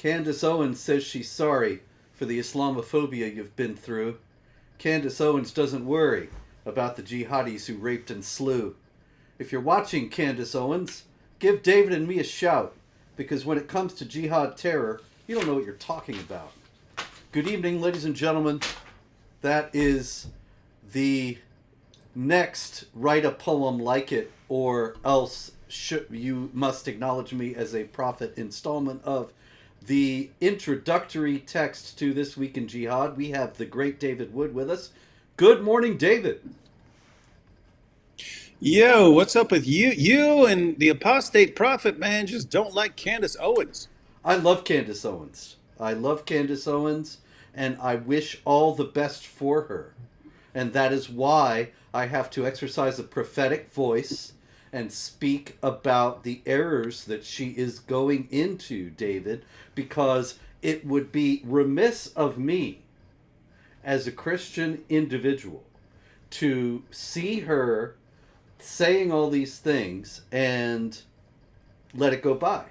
Candace Owens says she's sorry for the Islamophobia you've been through. Candace Owens doesn't worry about the jihadis who raped and slew. If you're watching, Candace Owens, give David and me a shout, because when it comes to jihad terror, you don't know what you're talking about. Good evening, ladies and gentlemen. That is the next Write a Poem Like It, or else you must acknowledge me as a prophet installment of the introductory text to This Week in Jihad. We have the great David Wood with us. Good morning, David. Yo, what's up with you? You and the apostate prophet, man, just don't like Candace Owens. I love Candace Owens. I love Candace Owens, and I wish all the best for her. And that is why I have to exercise a prophetic voice and speak about the errors that she is going into, David, because it would be remiss of me as a Christian individual to see her saying all these things and let it go by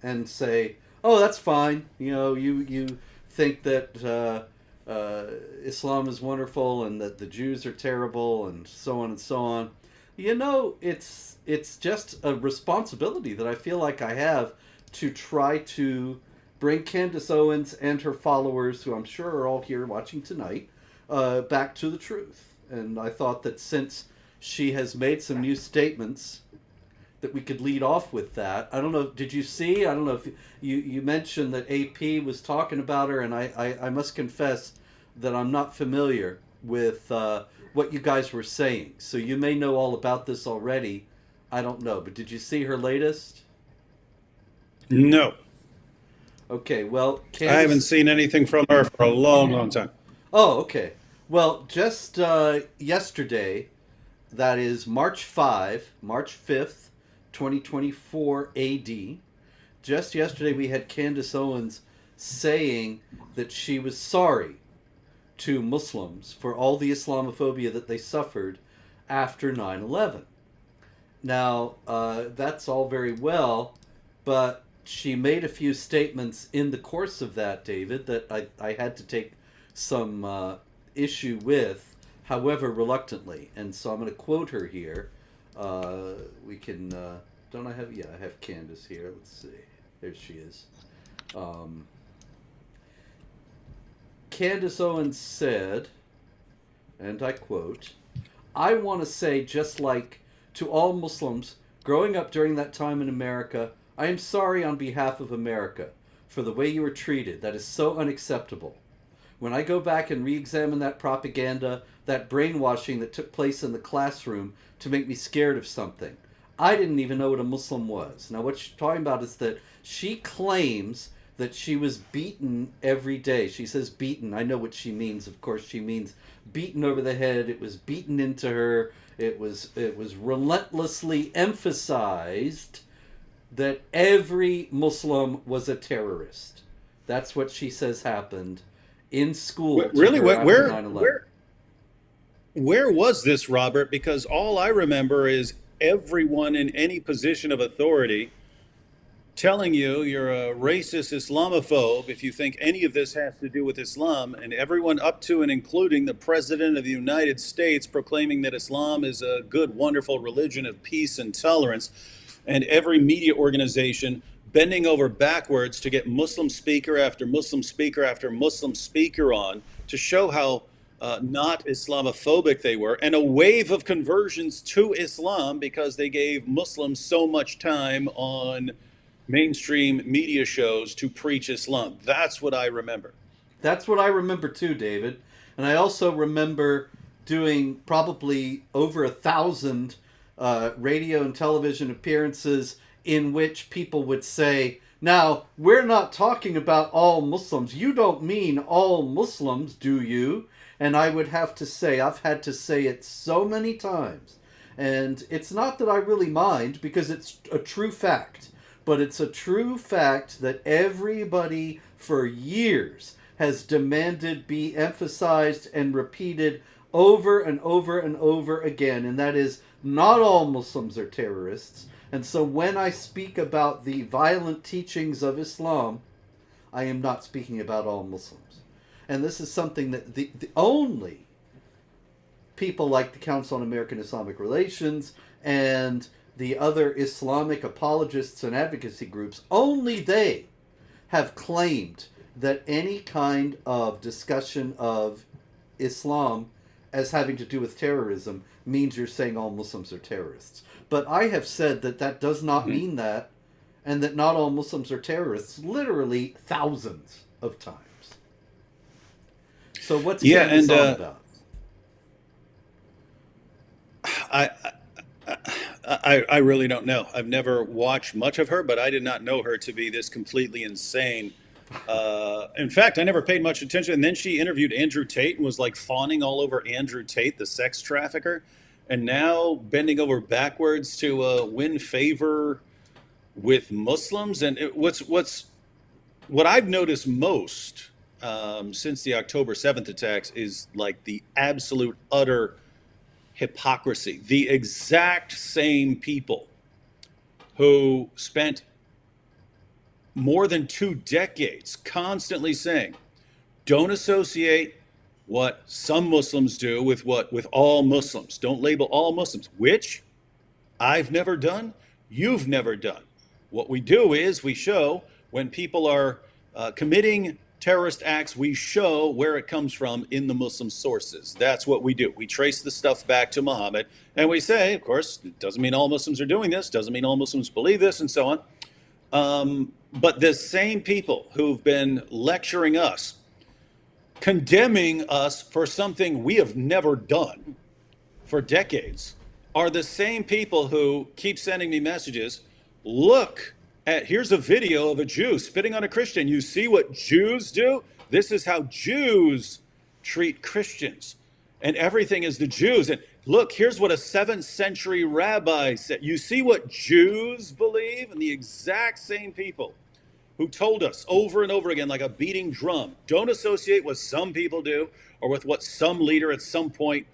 and say, oh, that's fine. You know, you think that Islam is wonderful and that the Jews are terrible and so on and so on. You know, it's just a responsibility that I feel like I have to try to bring Candace Owens and her followers, who I'm sure are all here watching tonight, back to the truth. And I thought that since she has made some new statements, that we could lead off with that. I don't know, did you see? I don't know if you mentioned that AP was talking about her, and I must confess that I'm not familiar with what you guys were saying. So you may know all about this already. I don't know, but did you see her latest? No, Okay, well, I haven't Candace... seen anything from her for a long, long time. Oh, okay. Well, just yesterday, that is March 5th, 2024 AD, just yesterday we had Candace Owens saying that she was sorry to Muslims for all the Islamophobia that they suffered after 9/11. Now, that's all very well, but she made a few statements in the course of that, David, that I had to take some issue with, however reluctantly. And so I'm going to quote her here. We can, don't I have, yeah, I have Candace here. Let's see. There she is. Candace Owens said, and I quote, "I want to say, just like to all Muslims growing up during that time in America, I am sorry on behalf of America for the way you were treated. That is so unacceptable. When I go back and re-examine that propaganda, that brainwashing that took place in the classroom to make me scared of something, I didn't even know what a Muslim was." Now what she's talking about is that she claims that she was beaten every day. She says beaten. I know what she means. Of course, she means beaten over the head. It was beaten into her. It was relentlessly emphasized that every Muslim was a terrorist. That's what she says happened in school to Really, her after 9/11. where was this, Robert? Because all I remember is everyone in any position of authority telling you you're a racist Islamophobe if you think any of this has to do with Islam, and everyone up to and including the President of the United States proclaiming that Islam is a good, wonderful religion of peace and tolerance, and every media organization bending over backwards to get Muslim speaker after Muslim speaker after Muslim speaker on to show how not Islamophobic they were, and a wave of conversions to Islam because they gave Muslims so much time on mainstream media shows to preach Islam. That's what I remember. That's what I remember too, David. And I also remember doing probably over 1,000 radio and television appearances in which people would say, "Now, we're not talking about all Muslims. You don't mean all Muslims, do you?" And I would have to say, I've had to say it so many times. And it's not that I really mind, because it's a true fact. But it's a true fact that everybody for years has demanded be emphasized and repeated over and over and over again. And that is, not all Muslims are terrorists. And so when I speak about the violent teachings of Islam, I am not speaking about all Muslims. And this is something that the only people like the Council on American Islamic Relations and the other Islamic apologists and advocacy groups, only they have claimed that any kind of discussion of Islam as having to do with terrorism means you're saying all Muslims are terrorists. But I have said that that does not mean that, and that not all Muslims are terrorists, literally thousands of times. So what's Candace and all about? I, I really don't know. I've never watched much of her, but I did not know her to be this completely insane. In fact, I never paid much attention. And then she interviewed Andrew Tate and was like fawning all over Andrew Tate, the sex trafficker, and now bending over backwards to win favor with Muslims. And what I've noticed most since the October 7th attacks is like the absolute utter hypocrisy. The exact same people who spent more than 2 decades constantly saying, don't associate what some Muslims do with all Muslims. Don't label all Muslims, which I've never done, you've never done. What we do is we show when people are committing terrorist acts, we show where it comes from in the Muslim sources. That's what we do. We trace the stuff back to Muhammad, and we say, of course, it doesn't mean all Muslims are doing this, doesn't mean all Muslims believe this, and so on. But the same people who've been lecturing us, condemning us for something we have never done for decades, are the same people who keep sending me messages. Look at, here's a video of a Jew spitting on a Christian. You see what Jews do? This is how Jews treat Christians. And everything is the Jews. And look, here's what a 7th century rabbi said. You see what Jews believe? And the exact same people who told us over and over again, like a beating drum, don't associate what some people do or with what some leader at some point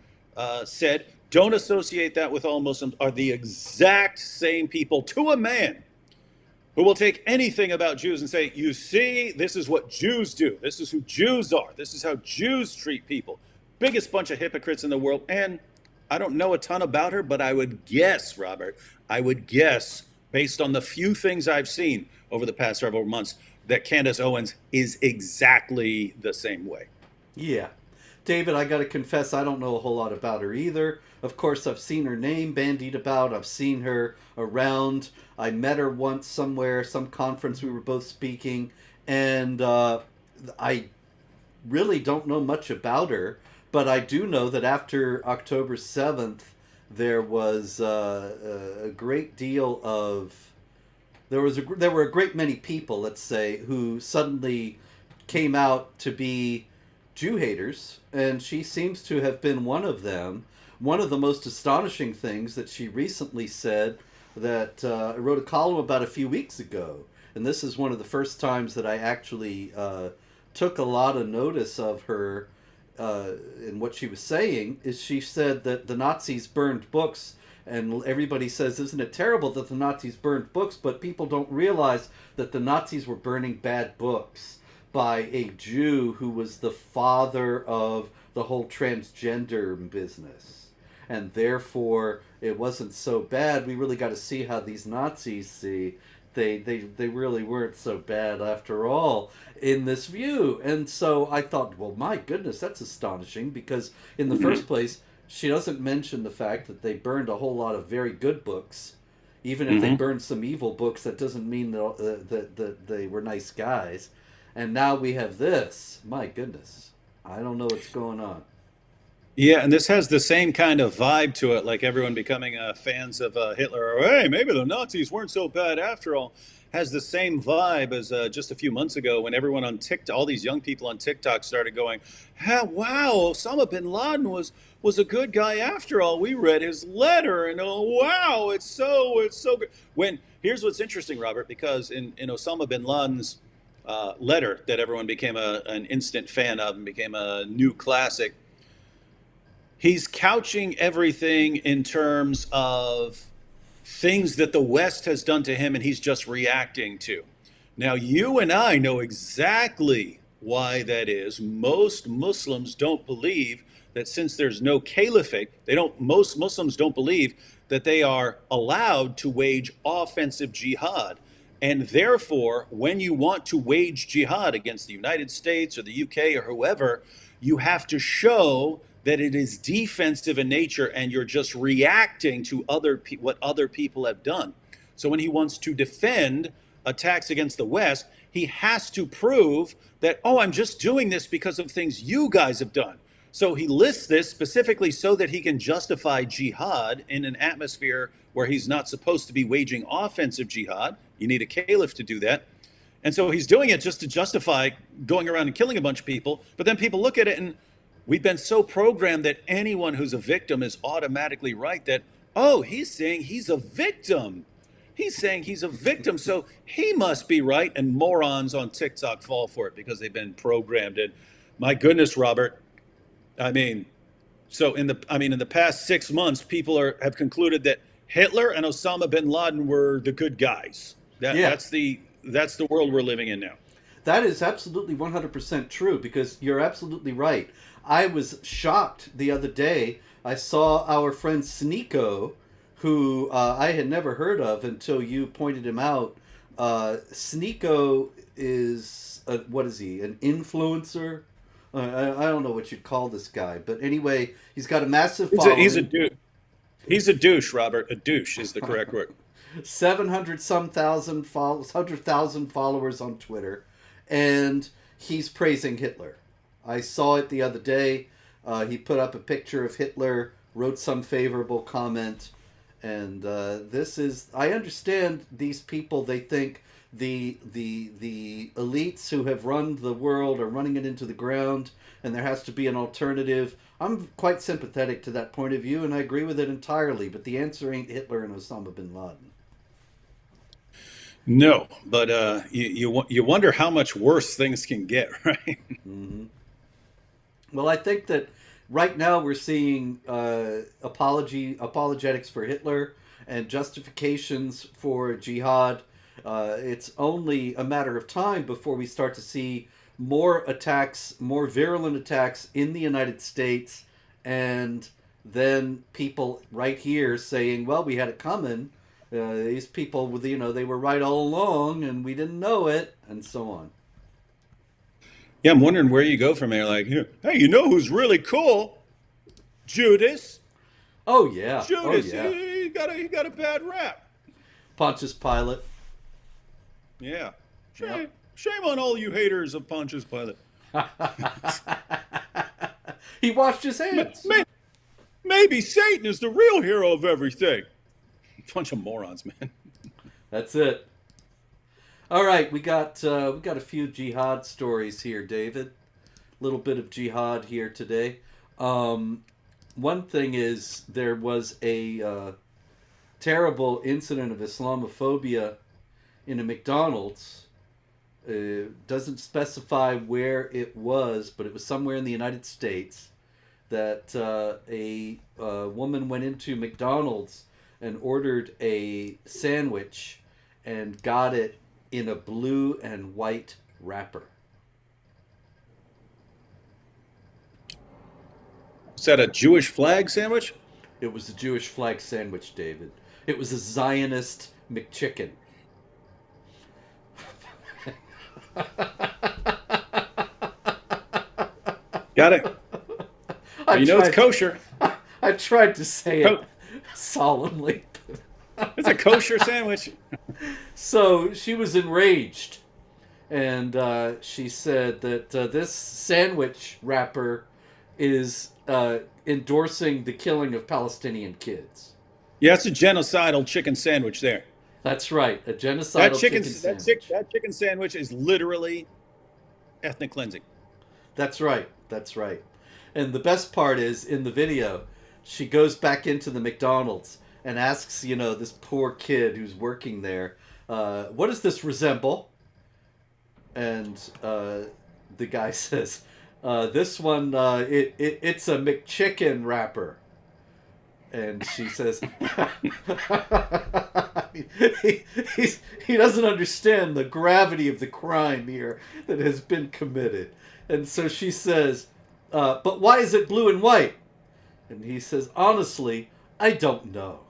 said. Don't associate that with all Muslims, are the exact same people to a man who will take anything about Jews and say, you see, this is what Jews do. This is who Jews are. This is how Jews treat people. Biggest bunch of hypocrites in the world. And I don't know a ton about her, but I would guess, Robert, based on the few things I've seen over the past several months, that Candace Owens is exactly the same way. Yeah. David, I got to confess, I don't know a whole lot about her either. Of course, I've seen her name bandied about. I've seen her around. I met her once somewhere, some conference we were both speaking, and I really don't know much about her, but I do know that after October 7th, there was a great deal of... There were a great many people, let's say, who suddenly came out to be Jew haters, and she seems to have been one of them. One of the most astonishing things that she recently said, that I wrote a column about a few weeks ago, and this is one of the first times that I actually took a lot of notice of her in what she was saying, is she said that the Nazis burned books. And everybody says, isn't it terrible that the Nazis burned books? But people don't realize that the Nazis were burning bad books by a Jew who was the father of the whole transgender business. And therefore, it wasn't so bad. We really got to see how these Nazis see. They really weren't so bad after all in this view. And so I thought, well, my goodness, that's astonishing, because in the first place, she doesn't mention the fact that they burned a whole lot of very good books. Even if they burned some evil books, that doesn't mean that they were nice guys. And now we have this. My goodness. I don't know what's going on. Yeah, and this has the same kind of vibe to it, like everyone becoming fans of Hitler, or hey, maybe the Nazis weren't so bad after all. Has the same vibe as just a few months ago when everyone on TikTok, all these young people on TikTok started going, wow, Osama bin Laden was a good guy after all. We read his letter, and oh wow, it's so good. When here's what's interesting, Robert, because in Osama bin Laden's letter that everyone became an instant fan of and became a new classic, he's couching everything in terms of things that the West has done to him and he's just reacting to. Now, you and I know exactly why that is. Most Muslims don't believe that since there's no caliphate, most Muslims don't believe that they are allowed to wage offensive jihad. And therefore, when you want to wage jihad against the United States or the UK or whoever, you have to show that it is defensive in nature and you're just reacting to what other people have done. So when he wants to defend attacks against the West, he has to prove that, oh, I'm just doing this because of things you guys have done. So he lists this specifically so that he can justify jihad in an atmosphere where he's not supposed to be waging offensive jihad. You need a caliph to do that. And so he's doing it just to justify going around and killing a bunch of people. But then people look at it and we've been so programmed that anyone who's a victim is automatically right that, oh, he's saying he's a victim. He's saying he's a victim, so he must be right. And morons on TikTok fall for it because they've been programmed. And my goodness, Robert, I mean, in the past 6 months, people have concluded that Hitler and Osama bin Laden were the good guys. That's the world we're living in now. That is absolutely 100% true, because you're absolutely right. I was shocked the other day. I saw our friend Sneeko, who I had never heard of until you pointed him out. Sneeko is, what is he, an influencer? I don't know what you'd call this guy. But anyway, he's got a massive following. He's a douche, Robert. A douche is the correct word. 700,000 followers on Twitter. And he's praising Hitler. I saw it the other day. He put up a picture of Hitler, wrote some favorable comment. And I understand these people. They think the elites who have run the world are running it into the ground, and there has to be an alternative. I'm quite sympathetic to that point of view, and I agree with it entirely. But the answer ain't Hitler and Osama bin Laden. No, but you wonder how much worse things can get, right? Mm-hmm. Well, I think that right now we're seeing apologetics for Hitler and justifications for jihad. It's only a matter of time before we start to see more attacks, more virulent attacks in the United States, and then people right here saying, well, we had it coming. These people, they were right all along and we didn't know it, and so on. Yeah, I'm wondering where you go from there. Like, hey, you know who's really cool? Judas. Oh yeah, Judas. Oh, yeah. He got a bad rap. Pontius Pilate. Yeah. Yep. Shame on all you haters of Pontius Pilate. He washed his hands. Maybe Satan is the real hero of everything. Bunch of morons, man. That's it. All right, we got a few jihad stories here, David. A little bit of jihad here today. One thing is, there was a terrible incident of Islamophobia in a McDonald's. Doesn't specify where it was, but it was somewhere in the United States. That a woman went into McDonald's and ordered a sandwich and got it in a blue and white wrapper. Is that a Jewish flag sandwich? It was a Jewish flag sandwich, David. It was a Zionist McChicken. Got it. It's kosher. I tried to say it solemnly. It's a kosher sandwich. So she was enraged, and she said that this sandwich wrapper is endorsing the killing of Palestinian kids. Yeah, it's a genocidal chicken sandwich there. That's right, a genocidal chicken sandwich. That chicken sandwich is literally ethnic cleansing. That's right. That's right. And the best part is, in the video, she goes back into the McDonald's and asks, this poor kid who's working there, what does this resemble? And the guy says, this one, it's a McChicken wrapper. And she says, he, he doesn't understand the gravity of the crime here that has been committed. And so she says, but why is it blue and white? And he says, honestly, I don't know.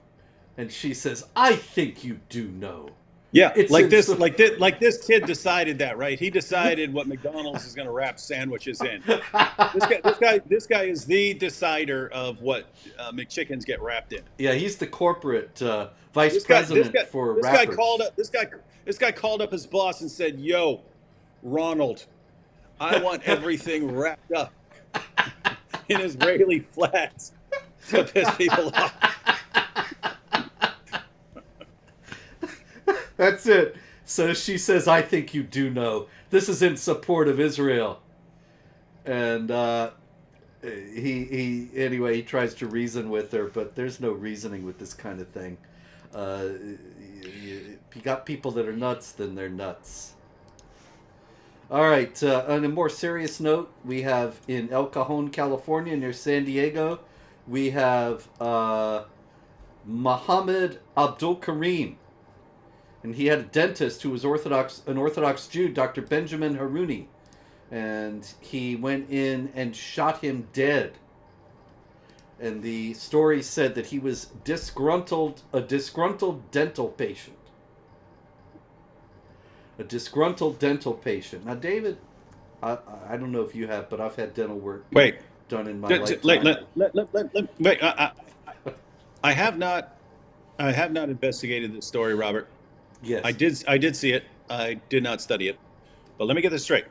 And she says, I think you do know. Yeah, It's like in this, some... like this kid decided that, right? He decided what McDonald's is going to wrap sandwiches in. This guy is the decider of what McChickens get wrapped in. Yeah, he's the corporate vice president for This guy called rappers. up this guy called up his boss and said, "Yo, Ronald, I want everything wrapped up in Israeli flats to piss people off." That's it. So she says, I think you do know. This is in support of Israel. And he tries to reason with her, but there's no reasoning with this kind of thing. You got people that are nuts, then they're nuts. All right, on a more serious note, we have in El Cajon, California, near San Diego, we have Muhammad Abdul Karim. And he had a dentist who was an Orthodox Jew, Dr. Benjamin Haruni. And he went in and shot him dead. And the story said that he was a disgruntled dental patient. A disgruntled dental patient. Now, David, I don't know if you have, but I've had dental work Wait, done in my lifetime. wait. I have not investigated this story, Robert. Yes. I did see it. I did not study it. But let me get this straight.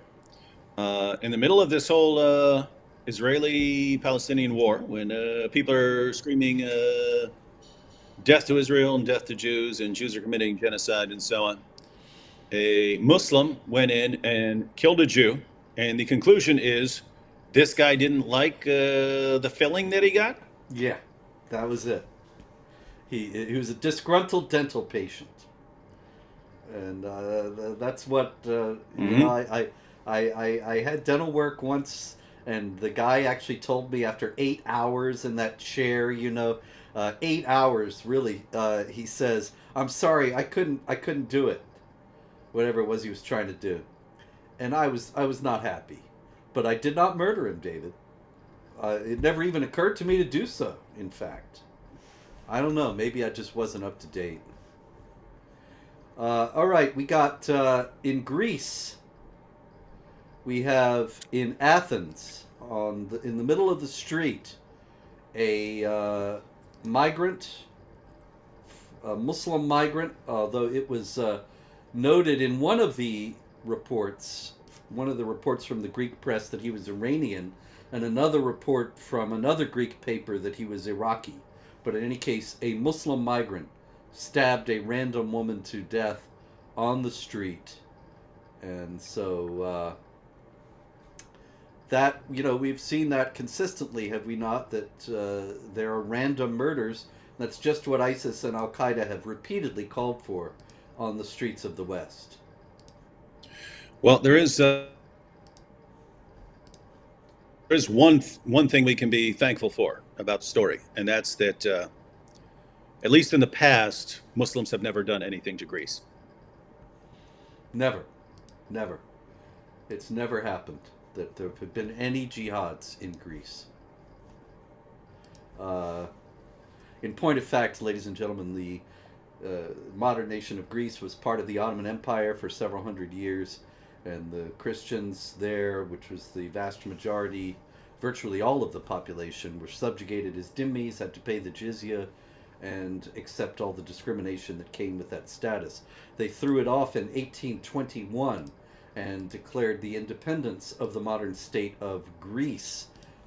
In the middle of this whole Israeli-Palestinian war, when people are screaming death to Israel and death to Jews, and Jews are committing genocide and so on, a Muslim went in and killed a Jew, and the conclusion is this guy didn't like the filling that he got? Yeah, that was it. He was a disgruntled dental patient. And that's what you know. I had dental work once, and the guy actually told me after 8 hours in that chair, 8 hours really. He says, "I'm sorry, I couldn't do it." Whatever it was he was trying to do, and I was not happy, but I did not murder him, David. It never even occurred to me to do so. In fact, I don't know. Maybe I just wasn't up to date. All right, we got in Greece. We have in Athens, in the middle of the street, a migrant, a Muslim migrant. Although it was noted in one of the reports from the Greek press that he was Iranian, and another report from another Greek paper that he was Iraqi. But in any case, a Muslim migrant stabbed a random woman to death on the street. And so that, we've seen that consistently, have we not, that there are random murders. That's just what ISIS and Al-Qaeda have repeatedly called for on the streets of the West. Well, there is one thing we can be thankful for about the story, and that's that at least in the past, Muslims have never done anything to Greece. Never. It's never happened that there have been any jihads in Greece. In point of fact, ladies and gentlemen, the modern nation of Greece was part of the Ottoman Empire for several hundred years, and the Christians there, which was the vast majority, virtually all of the population, were subjugated as dhimmis, had to pay the jizya, and accept all the discrimination that came with that status. They threw it off in 1821 and declared the independence of the modern state of Greece.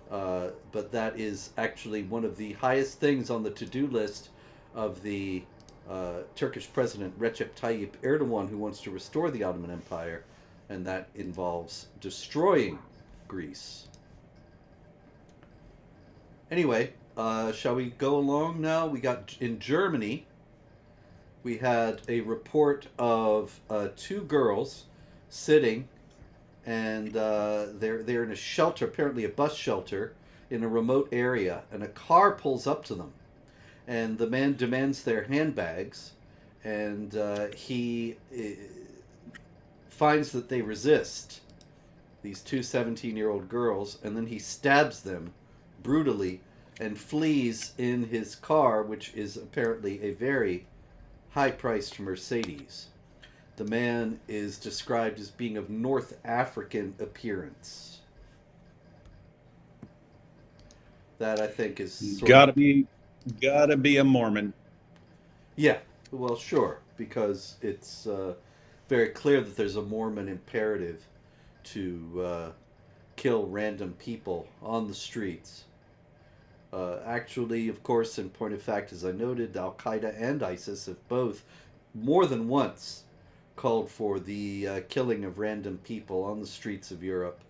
But that is actually one of the highest things on the to-do list of the Turkish president Recep Tayyip Erdogan, who wants to restore the Ottoman Empire, and that involves destroying Greece. Anyway, shall we go along now? We got in Germany, we had a report of two girls sitting, and they're in a shelter, apparently a bus shelter, in a remote area, and a car pulls up to them. and the man demands their handbags, and he finds that they resist, these two 17-year-old girls, and then he stabs them brutally and flees in his car, which is apparently a very high-priced Mercedes. The man is described as being of North African appearance. That, I think, is sort Gotta of... be a Mormon. Yeah, well, sure, because it's very clear that there's a Mormon imperative to kill random people on the streets. Actually, of course, in point of fact, as I noted, Al Qaeda and ISIS have both more than once called for the killing of random people on the streets of Europe,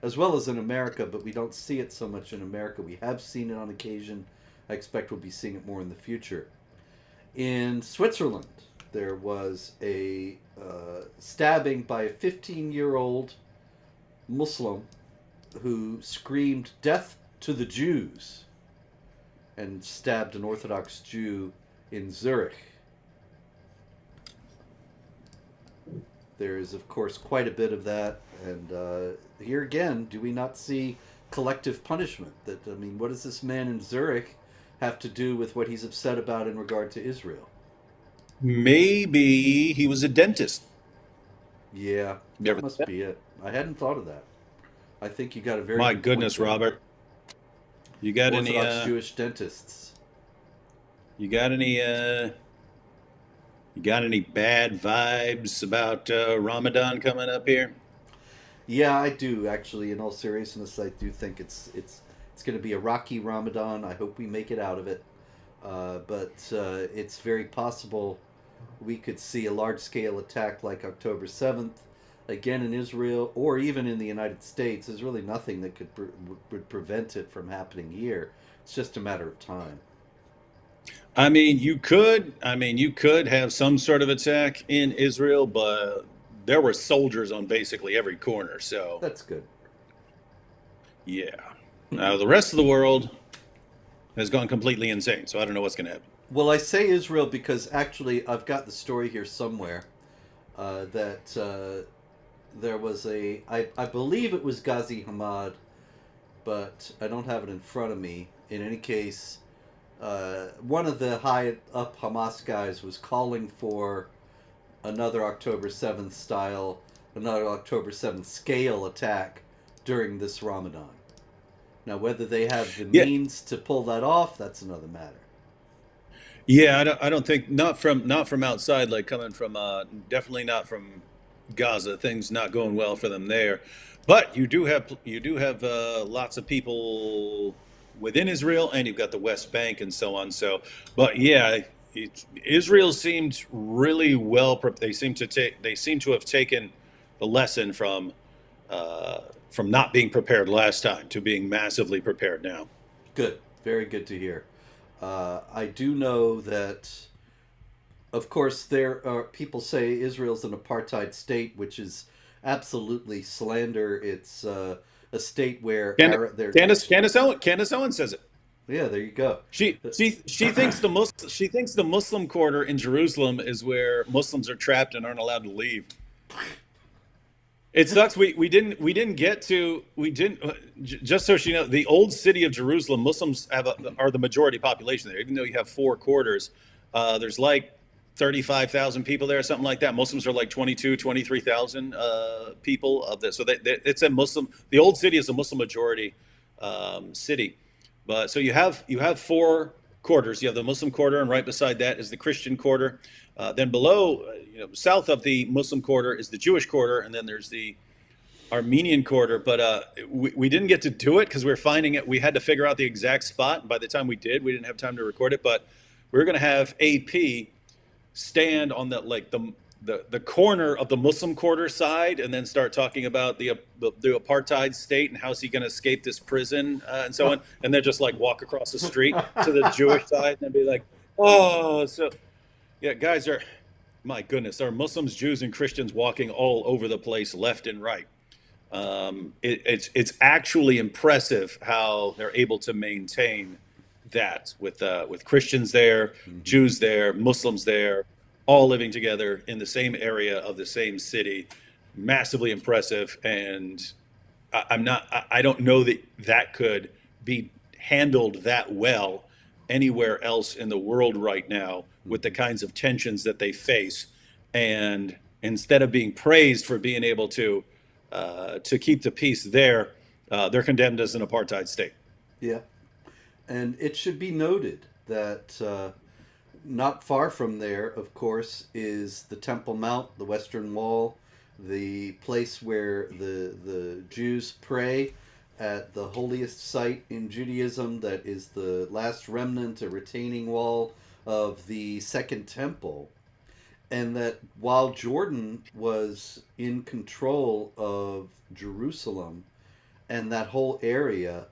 as well as in America, but we don't see it so much in America. We have seen it on occasion. I expect we'll be seeing it more in the future. In Switzerland, there was a stabbing by a 15-year-old Muslim who screamed, "Death to the Jews," and stabbed an Orthodox Jew in Zurich. There is, of course, quite a bit of that, and here again, do we not see collective punishment? That, I mean, what does this man in Zurich have to do with what he's upset about in regard to Israel? Maybe he was a dentist. Yeah, You that ever must be it. I hadn't thought of that. I think you got a very My good goodness, point there. Robert. You got Orthodox Jewish dentists. you got any you got any bad vibes about Ramadan coming up here? Yeah, I do actually. In all seriousness, I do think it's going to be a rocky Ramadan. I hope we make it out of it, but it's very possible we could see a large-scale attack like October 7th again in Israel, or even in the United States. There's really nothing that would prevent it from happening here. It's just a matter of time. You could have some sort of attack in Israel, but there were soldiers on basically every corner. So, That's good. yeah. Now the rest of the world has gone completely insane. So I don't know what's going to happen. Well, I say Israel because actually I've got the story here somewhere that there was I believe it was Ghazi Hamad, but I don't have it in front of me. In any case, one of the high-up Hamas guys was calling for another October 7th scale attack during this Ramadan. Now, whether they have the Yeah, means to pull that off, that's another matter. yeah. I don't think not from outside, like coming from definitely not from Gaza. Things not going well for them there. But you do have lots of people within Israel, and you've got the West Bank and so on. So, but yeah, Israel seemed really well. They seem to have taken the lesson from not being prepared last time to being massively prepared now. Good. Very good to hear. I do know that, of course, there are people say Israel's an apartheid state, which is absolutely slander. It's a state where Candace Owens says it. yeah, there you go. She thinks the Muslim quarter in Jerusalem is where Muslims are trapped and aren't allowed to leave. It sucks. Just so she knows, the old city of Jerusalem, Muslims are the majority population there. Even though you have four quarters, there's like 35,000 people there, something like that. Muslims are like 23,000 people of this. So it's a Muslim. The old city is a Muslim majority city, but so you have four quarters. You have the Muslim quarter, and right beside that is the Christian quarter. Then below, south of the Muslim quarter is the Jewish quarter, and then there's the Armenian quarter. But we didn't get to do it because we were finding it. We had to figure out the exact spot. And by the time we did, we didn't have time to record it. But we were going to have AP stand on the corner of the Muslim quarter side, and then start talking about the apartheid state and how's he going to escape this prison and so on, and then just like walk across the street to the Jewish side and be like, oh, so yeah, guys my goodness, there are Muslims, Jews, and Christians walking all over the place, left and right. It's actually impressive how they're able to maintain that with Christians there, Hmm. Jews there, Muslims there, all living together in the same area of the same city. Massively impressive, and I don't know that that could be handled that well anywhere else in the world right now with the Hmm. kinds of tensions that they face. And instead of being praised for being able to keep the peace there, they're condemned as an apartheid state. Yeah. And it should be noted that not far from there, of course, is the Temple Mount, the Western Wall, the place where the Jews pray at the holiest site in Judaism, that is the last remnant, a retaining wall of the Second Temple. And that while Jordan was in control of Jerusalem and that whole area,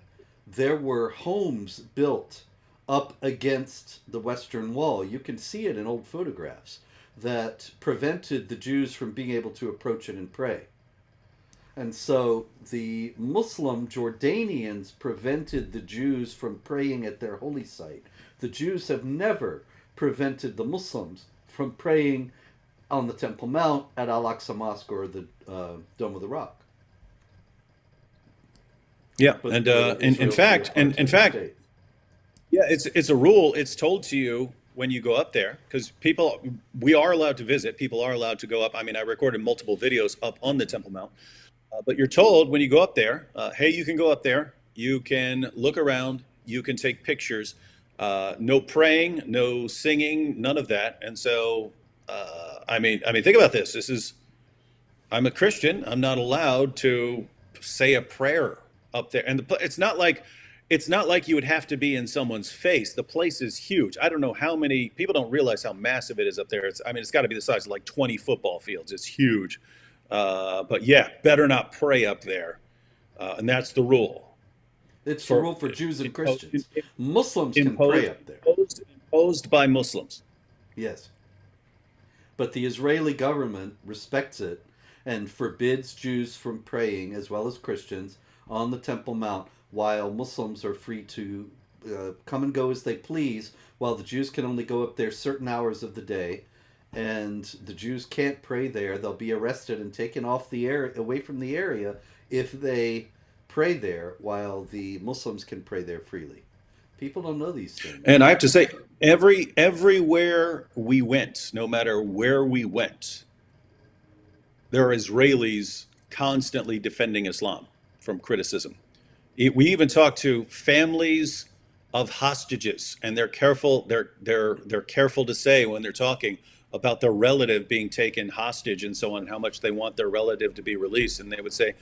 there were homes built up against the Western Wall. You can see it in old photographs that prevented the Jews from being able to approach it and pray. And so the Muslim Jordanians prevented the Jews from praying at their holy site. The Jews have never prevented the Muslims from praying on the Temple Mount at Al Aqsa Mosque or the Dome of the Rock. Yeah, But and Israel's the in apartheid fact, state. yeah, it's a rule. It's told to you when you go up there because we are allowed to visit. People are allowed to go up. I mean, I recorded multiple videos up on the Temple Mount. But you're told when you go up there, hey, you can go up there, you can look around, you can take pictures, no praying, no singing, none of that. And so, I mean, think about this. I'm a Christian. I'm not allowed to say a prayer up there. And it's not like you would have to be in someone's face. The place is huge. I don't know how many people don't realize how massive it is up there. I mean, it's got to be the size of like 20 football fields. It's huge. But yeah, better not pray up there, and that's the rule It's the for rule for Jews and imposed Christians. Muslims can pray up there. imposed by Muslims. Yes. But the Israeli government respects it and forbids Jews from praying, as well as Christians, on the Temple Mount, while Muslims are free to come and go as they please, while the Jews can only go up there certain hours of the day. And the Jews can't pray there. They'll be arrested and taken off the air, away from the area, if they pray there, while the Muslims can pray there freely. People don't know these things. And I have to say, everywhere we went, no matter where we went, there are Israelis constantly defending Islam from criticism. We even talk to families of hostages, and they're careful to say when they're talking about their relative being taken hostage and so on, how much they want their relative to be released. And they would say,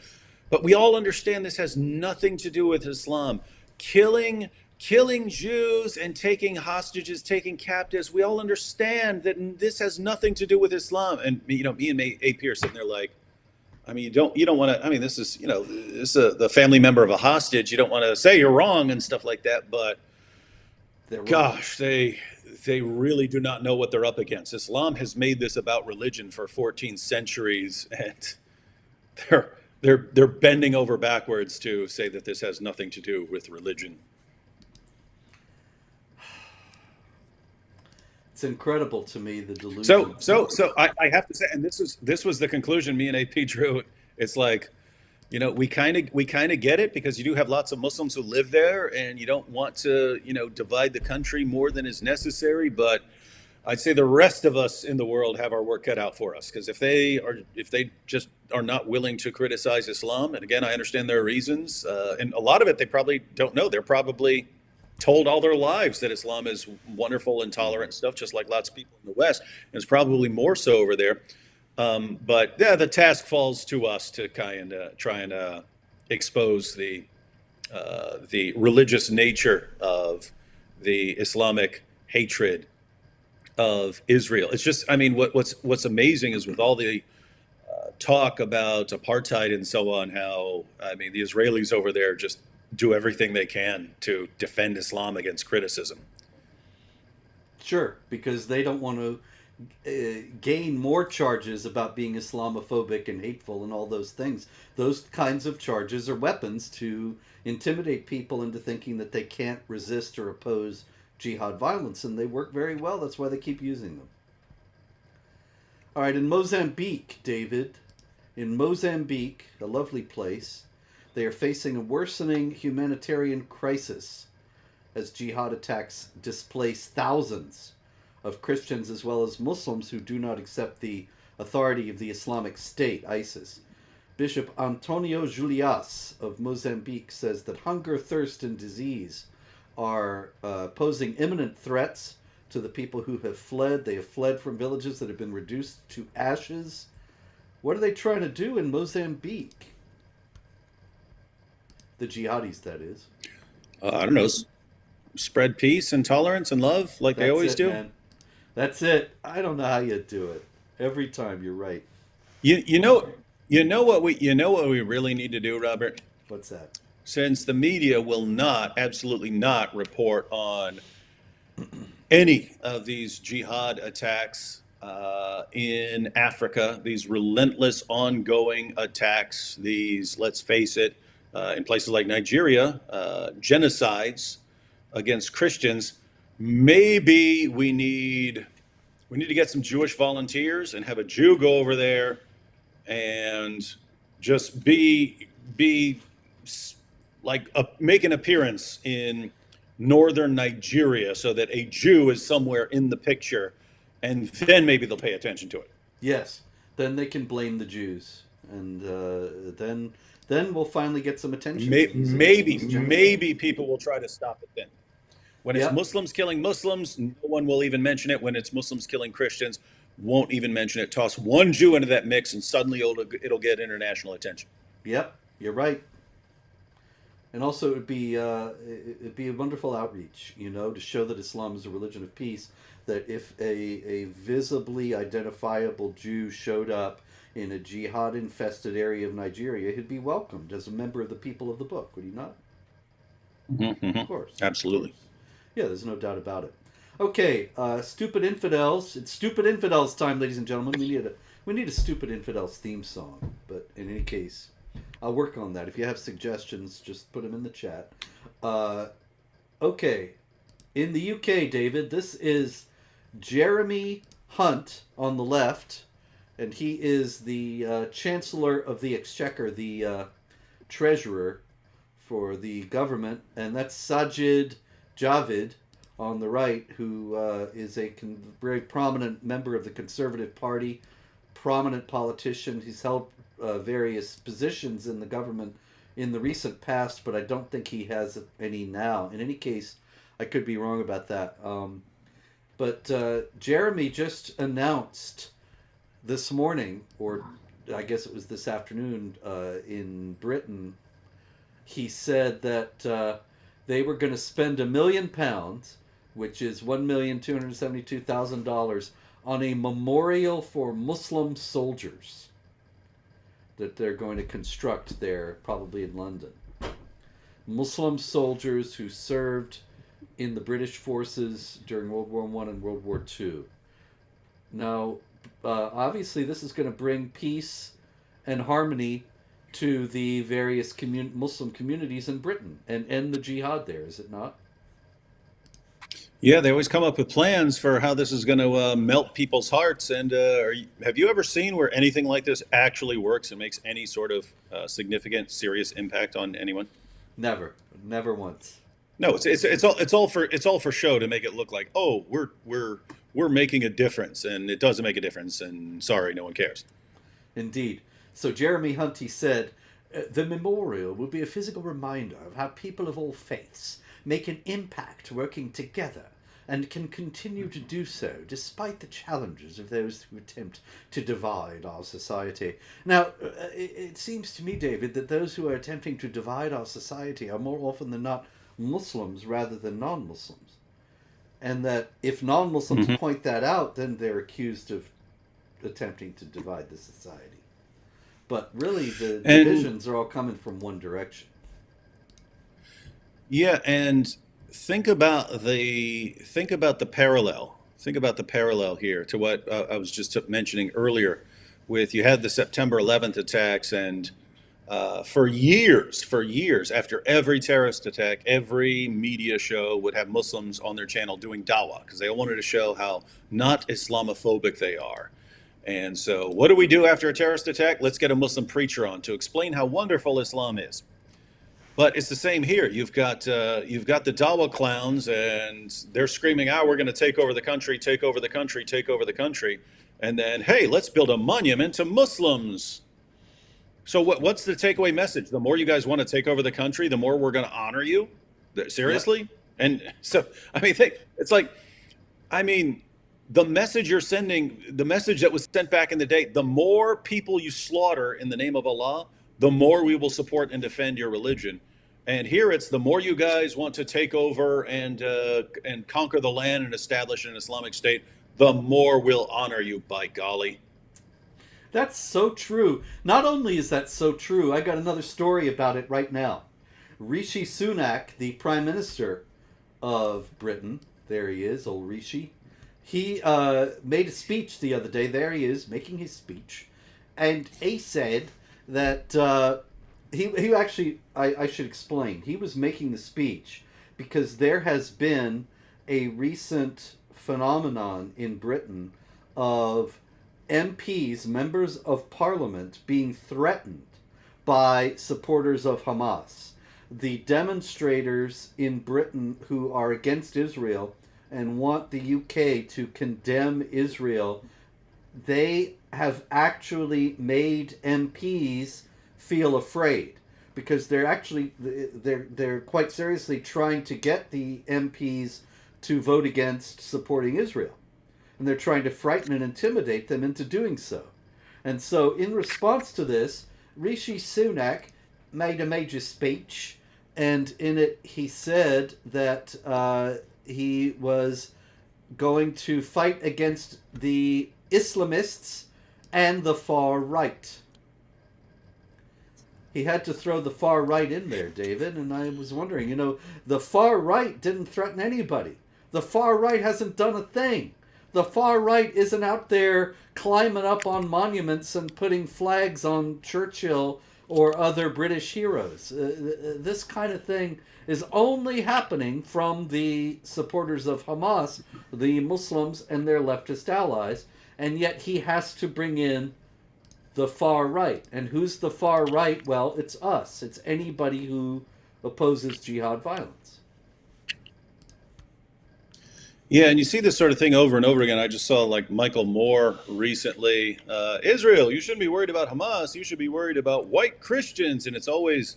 but we all understand this has nothing to do with Islam. Killing Jews and taking hostages, taking captives, we all understand that this has nothing to do with Islam. And me and AP are sitting there like, I mean, you don't want to. I mean, this is the family member of a hostage. You don't want to say you're wrong and stuff like that. But They're wrong. gosh, they really do not know what they're up against. Islam has made this about religion for 14 centuries, and they're bending over backwards to say that this has nothing to do with religion. It's incredible to me, the So, delusion. so, so I have to say, and this was the conclusion me and AP drew. It's like, we kind of get it because you do have lots of Muslims who live there, and you don't want to, divide the country more than is necessary. But I'd say the rest of us in the world have our work cut out for us because if they just are not willing to criticize Islam, and again, I understand their reasons, and a lot of it they probably don't know. They're probably told all their lives that Islam is wonderful and tolerant stuff, just like lots of people in the West. And it's probably more so over there. But yeah, the task falls to us to kind of try and expose the religious nature of the Islamic hatred of Israel. It's just, I mean, what's amazing is with all the talk about apartheid and so on, how, I mean, the Israelis over there just do everything they can to defend Islam against criticism. Sure, because they don't want to gain more charges about being Islamophobic and hateful and all those things. Those kinds of charges are weapons to intimidate people into thinking that they can't resist or oppose jihad violence, and they work very well. That's why they keep using them. All right, in Mozambique, David, in Mozambique, a lovely place, they are facing a worsening humanitarian crisis as jihad attacks displace thousands of Christians as well as Muslims who do not accept the authority of the Islamic State, ISIS. Bishop Antonio Julias of Mozambique says that hunger, thirst, and disease are posing imminent threats to the people who have fled. They have fled from villages that have been reduced to ashes. What are they trying to do in Mozambique? The jihadis, that is. I don't know. Spread peace and tolerance and love like they always do. Man. That's it. I don't know how you do it. Every time, you're right. You know what we really need to do, Robert? What's that? Since the media will absolutely not report on any of these jihad attacks in Africa, these relentless, ongoing attacks, these, let's face it, in places like Nigeria, genocides against Christians. Maybe we need to get some Jewish volunteers and have a Jew go over there and just make an appearance in northern Nigeria so that a Jew is somewhere in the picture, and then maybe they'll pay attention to it. Yes, then they can blame the Jews, and then we'll finally get some attention. Maybe people will try to stop it then. When it's Muslims killing Muslims, no one will even mention it. When it's Muslims killing Christians, won't even mention it. Toss one Jew into that mix, and suddenly it'll get international attention. Yep, you're right. And also, it'd be a wonderful outreach, to show that Islam is a religion of peace. That if a visibly identifiable Jew showed up in a jihad-infested area of Nigeria, he'd be welcomed as a member of the people of the book, would he not? Mm-hmm. Of course. Absolutely. Of course. Yeah, there's no doubt about it. Okay, Stupid Infidels. It's Stupid Infidels time, ladies and gentlemen. We need a Stupid Infidels theme song. But in any case, I'll work on that. If you have suggestions, just put them in the chat. Okay, in the UK, David, this is Jeremy Hunt on the left, and he is the Chancellor of the Exchequer, the Treasurer for the government, and that's Sajid Javid on the right, who is a very prominent member of the Conservative Party, prominent politician. He's held various positions in the government in the recent past, but I don't think he has any now. In any case, I could be wrong about that. But Jeremy just announced this morning, or I guess it was this afternoon in Britain, he said that they were going to spend £1 million, which is $1,272,000, on a memorial for Muslim soldiers that they're going to construct there, probably in London. Muslim soldiers who served in the British forces during World War I and World War II. Now, obviously, this is going to bring peace and harmony to the various Muslim communities in Britain and end the jihad there, is it not? Yeah, they always come up with plans for how this is going to melt people's hearts. And have you ever seen where anything like this actually works and makes any sort of significant, serious impact on anyone? Never once. No, it's all for show to make it look like, oh, we're making a difference, and it doesn't make a difference, and sorry, no one cares. Indeed. So Jeremy Hunt, he said, the memorial will be a physical reminder of how people of all faiths make an impact working together and can continue to do so despite the challenges of those who attempt to divide our society. Now, it seems to me, David, that those who are attempting to divide our society are more often than not Muslims rather than non-Muslims. And that if non-Muslims point that out, then they're accused of attempting to divide the society. But really, the divisions are all coming from one direction. Yeah, and think about the parallel. think about the parallel here to what I was just mentioning earlier. With you had the September 11th attacks, and for years after every terrorist attack, every media show would have Muslims on their channel doing dawah because they wanted to show how not Islamophobic they are. And so, what do we do after a terrorist attack? Let's get a Muslim preacher on to explain how wonderful Islam is. But it's the same here. You've got the dawah clowns, and they're screaming, "Ah, we're going to take over the country, take over the country, take over the country," and then, hey, let's build a monument to Muslims. So what's the takeaway message? The more you guys want to take over the country, the more we're going to honor you. Seriously? Yep. And so, I mean, it's like, I mean, the message you're sending, the message that was sent back in the day, the more people you slaughter in the name of Allah, the more we will support and defend your religion. And here it's the more you guys want to take over and conquer the land and establish an Islamic state, the more we'll honor you, by golly. That's so true. Not only is that so true, I got another story about it right now. Rishi Sunak, the Prime Minister of Britain, there he is, old Rishi, he made a speech the other day. There he is, making his speech. And he said that he actually, I should explain, he was making the speech because there has been a recent phenomenon in Britain of MPs, members of parliament, being threatened by supporters of Hamas. The demonstrators in Britain who are against Israel and want the UK to condemn Israel, they have actually made MPs feel afraid because they're quite seriously trying to get the MPs to vote against supporting Israel. And they're trying to frighten and intimidate them into doing so. And so in response to this, Rishi Sunak made a major speech, and in it he said that he was going to fight against the Islamists and the far right. He had to throw the far right in there, David, and I was wondering, the far right didn't threaten anybody. The far right hasn't done a thing. The far right isn't out there climbing up on monuments and putting flags on Churchill or other British heroes. This kind of thing is only happening from the supporters of Hamas, the Muslims and their leftist allies, and yet he has to bring in the far right. And who's the far right? Well, it's us. It's anybody who opposes jihad violence. Yeah, and you see this sort of thing over and over again. I just saw like Michael Moore recently. Israel, you shouldn't be worried about Hamas. You should be worried about white Christians. And it's always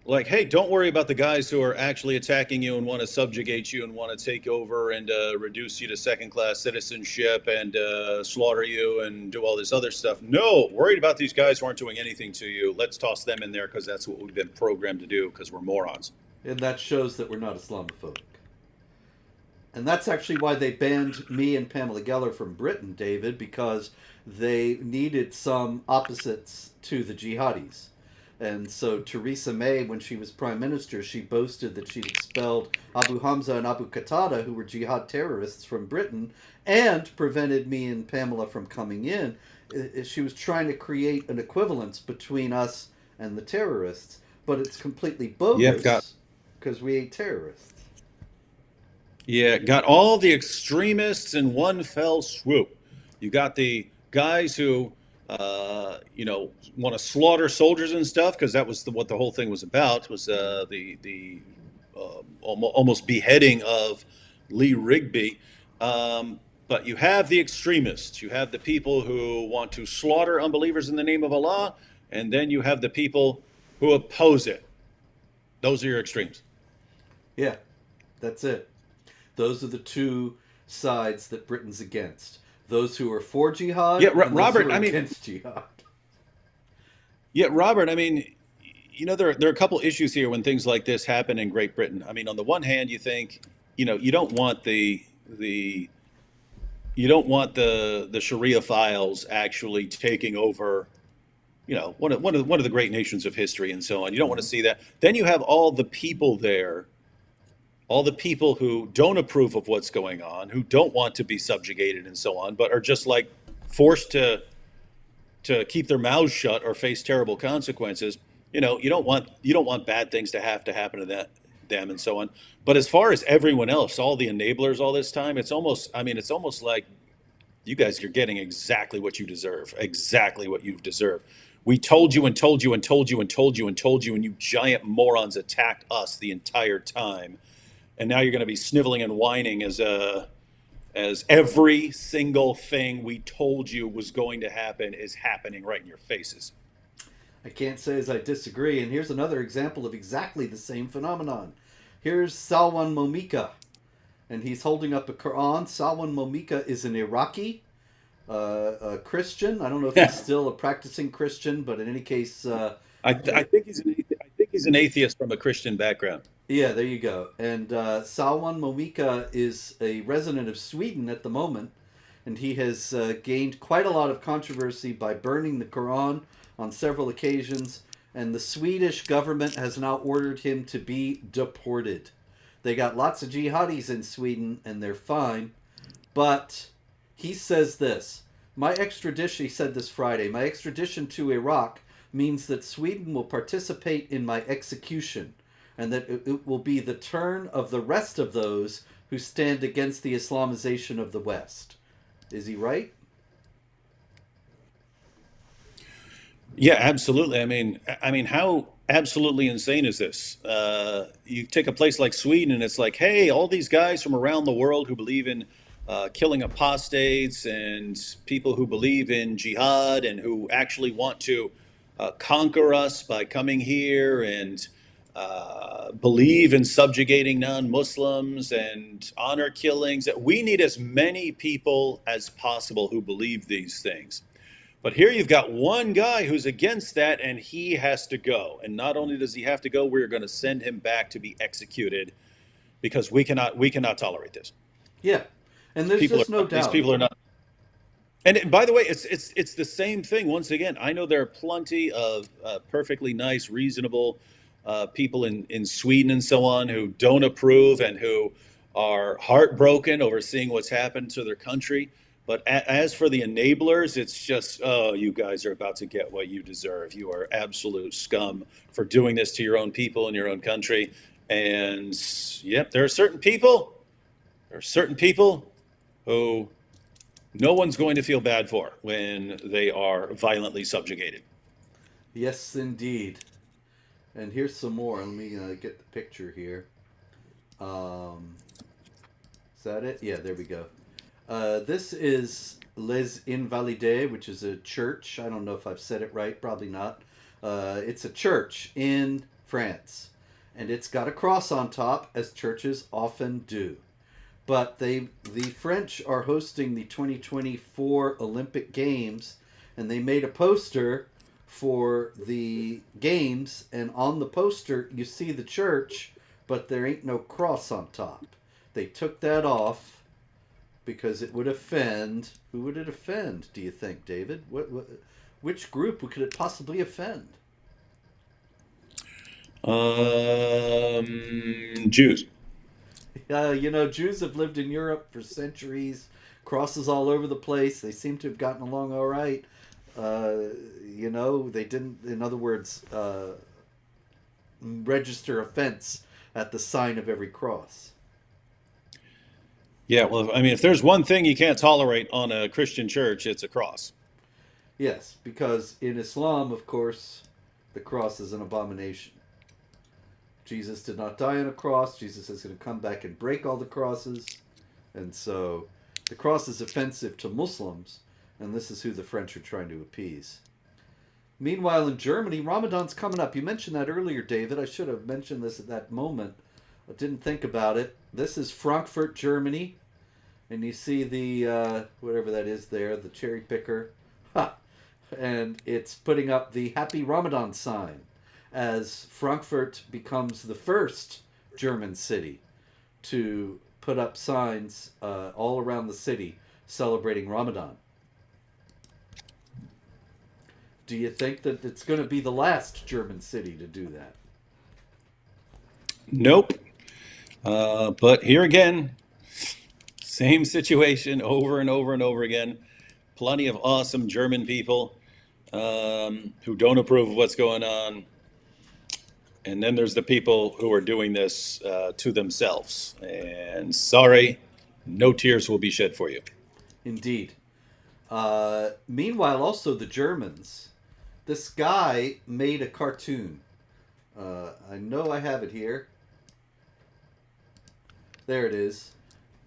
like, hey, don't worry about the guys who are actually attacking you and want to subjugate you and want to take over and reduce you to second-class citizenship and slaughter you and do all this other stuff. No, worried about these guys who aren't doing anything to you. Let's toss them in there because that's what we've been programmed to do because we're morons. And that shows that we're not Islamophobic. And that's actually why they banned me and Pamela Geller from Britain, David, because they needed some opposites to the jihadis. And so Theresa May, when she was Prime Minister, she boasted that she'd expelled Abu Hamza and Abu Qatada, who were jihad terrorists, from Britain, and prevented me and Pamela from coming in. She was trying to create an equivalence between us and the terrorists, but it's completely bogus because we ain't terrorists. Yeah, got all the extremists in one fell swoop. You got the guys who, want to slaughter soldiers and stuff, because that was what the whole thing was about, was the almost beheading of Lee Rigby. But you have the extremists. You have the people who want to slaughter unbelievers in the name of Allah, and then you have the people who oppose it. Those are your extremes. Yeah, that's it. Those are the two sides that Britain's against. Those who are for jihad, and Robert, those who are against jihad. Yeah, Robert, I mean, there are a couple issues here when things like this happen in Great Britain. I mean, on the one hand, you think, you don't want the Sharia files actually taking over, one of the great nations of history and so on. You don't want to see that. Then you have all the people there, all the people who don't approve of what's going on, who don't want to be subjugated and so on, but are just like forced to keep their mouths shut or face terrible consequences. You don't want bad things to happen to them and so on. But as far as everyone else, all the enablers, all this time, it's almost like you guys are getting exactly what you deserve, exactly what you've deserved. We told you and told you and told you and told you and told you, and you giant morons attacked us the entire time. And now you're going to be sniveling and whining as every single thing we told you was going to happen is happening right in your faces. I can't say as I disagree. And here's another example of exactly the same phenomenon. Here's Salwan Momika, and he's holding up a Quran. Salwan Momika is an Iraqi a Christian. I don't know if he's still a practicing Christian, but in any case, I think he's an atheist from a Christian background. yeah, there you go. And Salwan Momika is a resident of Sweden at the moment, and he has gained quite a lot of controversy by burning the Quran on several occasions. And the Swedish government has now ordered him to be deported. They got lots of jihadis in Sweden, and they're fine. But he says this. My extradition, he said this Friday, my extradition to Iraq means that Sweden will participate in my execution, and that it will be the turn of the rest of those who stand against the Islamization of the West. Is he right? Yeah, absolutely. I mean, how absolutely insane is this? You take a place like Sweden, and it's like, hey, all these guys from around the world who believe in killing apostates and people who believe in jihad and who actually want to conquer us by coming here and believe in subjugating non-Muslims and honor killings. We need as many people as possible who believe these things. But here you've got one guy who's against that, and he has to go. And not only does he have to go, we're going to send him back to be executed because we cannot tolerate this. Yeah. And there's just no These doubt. people are not. And by the way, it's the same thing. Once again, I know there are plenty of perfectly nice, reasonable people in Sweden and so on who don't approve and who are heartbroken over seeing what's happened to their country. But as for the enablers, it's just, oh, you guys are about to get what you deserve. You are absolute scum for doing this to your own people in your own country. And yep, there are certain people who no one's going to feel bad for when they are violently subjugated. Yes, indeed. And here's some more. Let me get the picture here. Is that it? Yeah, there we go. This is Les Invalides, which is a church. I don't know if I've said it right. Probably not. It's a church in France. And it's got a cross on top, as churches often do. But the French are hosting the 2024 Olympic Games, and they made a poster for the games, and on the poster you see the church, but there ain't no cross on top. They took that off because it would offend. Who would it offend, do you think, David? Which group could it possibly offend? Jews. Jews have lived in Europe for centuries, crosses all over the place. They seem to have gotten along all right. They didn't, in other words, register offense at the sign of every cross. Yeah, well, I mean, if there's one thing you can't tolerate on a Christian church, it's a cross. Yes, because in Islam, of course, the cross is an abomination. Jesus did not die on a cross. Jesus is going to come back and break all the crosses. And so the cross is offensive to Muslims, and this is who the French are trying to appease. Meanwhile, in Germany, Ramadan's coming up. You mentioned that earlier, David. I should have mentioned this at that moment. I didn't think about it. This is Frankfurt, Germany. And you see the, whatever that is there, the cherry picker. Ha! And it's putting up the Happy Ramadan sign as Frankfurt becomes the first German city to put up signs all around the city celebrating Ramadan. Do you think that it's going to be the last German city to do that? Nope. But here again, same situation over and over and over again. Plenty of awesome German people who don't approve of what's going on. And then there's the people who are doing this to themselves. And sorry, no tears will be shed for you. Indeed. Meanwhile, also the Germans. This guy made a cartoon. I know I have it here. There it is.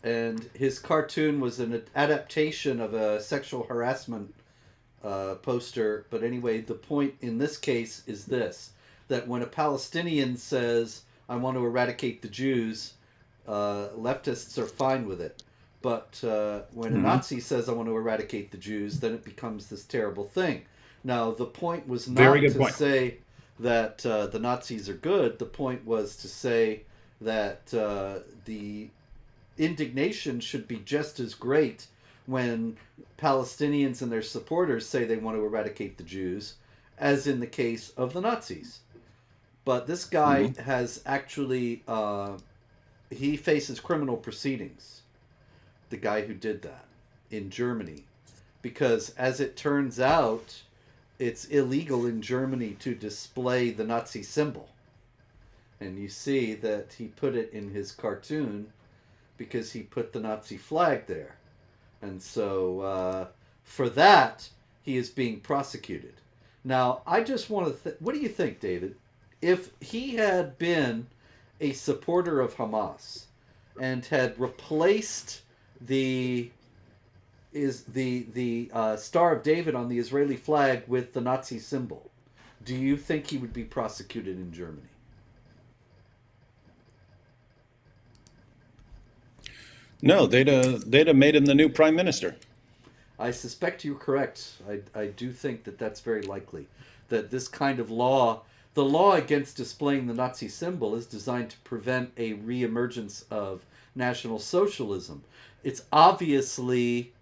And his cartoon was an adaptation of a sexual harassment poster. But anyway, the point in this case is this: that when a Palestinian says, "I want to eradicate the Jews," leftists are fine with it. But when a Nazi says, "I want to eradicate the Jews," then it becomes this terrible thing. Now, the point was not to say that the Nazis are good. The point was to say that the indignation should be just as great when Palestinians and their supporters say they want to eradicate the Jews, as in the case of the Nazis. But this guy has actually, he faces criminal proceedings, the guy who did that, in Germany. Because as it turns out, it's illegal in Germany to display the Nazi symbol. And you see that he put it in his cartoon because he put the Nazi flag there. And so for that, he is being prosecuted. Now, I just want to... what do you think, David? If he had been a supporter of Hamas and had replaced the Star of David on the Israeli flag with the Nazi symbol, do you think he would be prosecuted in Germany? No, they'd have made him the new prime minister. I suspect you're correct. I do think that that's very likely. That this kind of law, the law against displaying the Nazi symbol, is designed to prevent a reemergence of National Socialism. It's obviously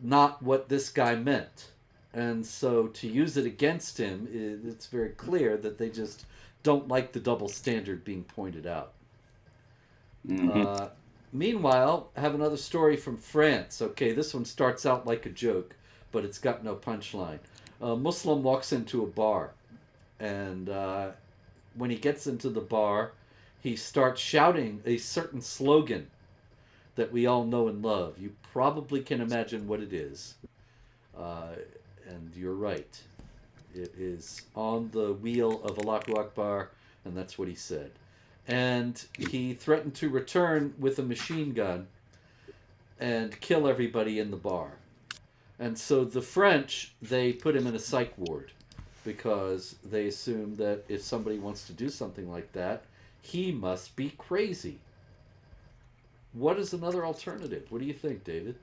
not what this guy meant. And so to use it against him, it's very clear that they just don't like the double standard being pointed out. Meanwhile, I have another story from France. Okay, this one starts out like a joke, but it's got no punchline. A Muslim walks into a bar, and when he gets into the bar, he starts shouting a certain slogan that we all know and love. You probably can imagine what it is. And you're right. It is on the wheel of Allahu Akbar, and that's what he said. And he threatened to return with a machine gun and kill everybody in the bar. And so the French, they put him in a psych ward because they assume that if somebody wants to do something like that, he must be crazy. What is another alternative? What do you think, David?